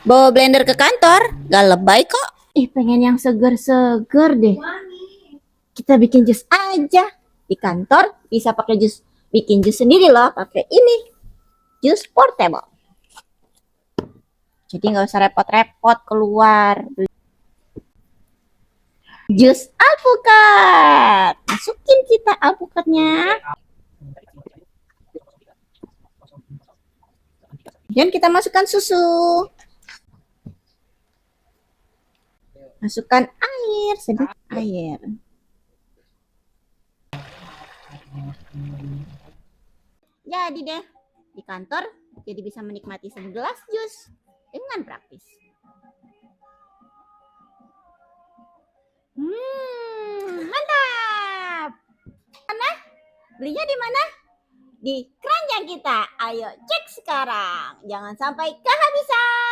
Bawa blender ke kantor, gak lebay kok. Ih, pengen yang seger-seger deh. Kita bikin jus aja. Di kantor bisa pakai jus, bikin jus sendiri loh, pakai ini. Jus portable. Jadi nggak usah repot-repot keluar. Jus alpukat. Masukin kita alpukatnya. Dan kita masukkan susu. Masukkan air, sedikit air. Jadi deh, di kantor jadi bisa menikmati segelas jus dengan praktis. Mantap. Mana? Belinya di mana? Di keranjang kita. Ayo cek sekarang. Jangan sampai kehabisan.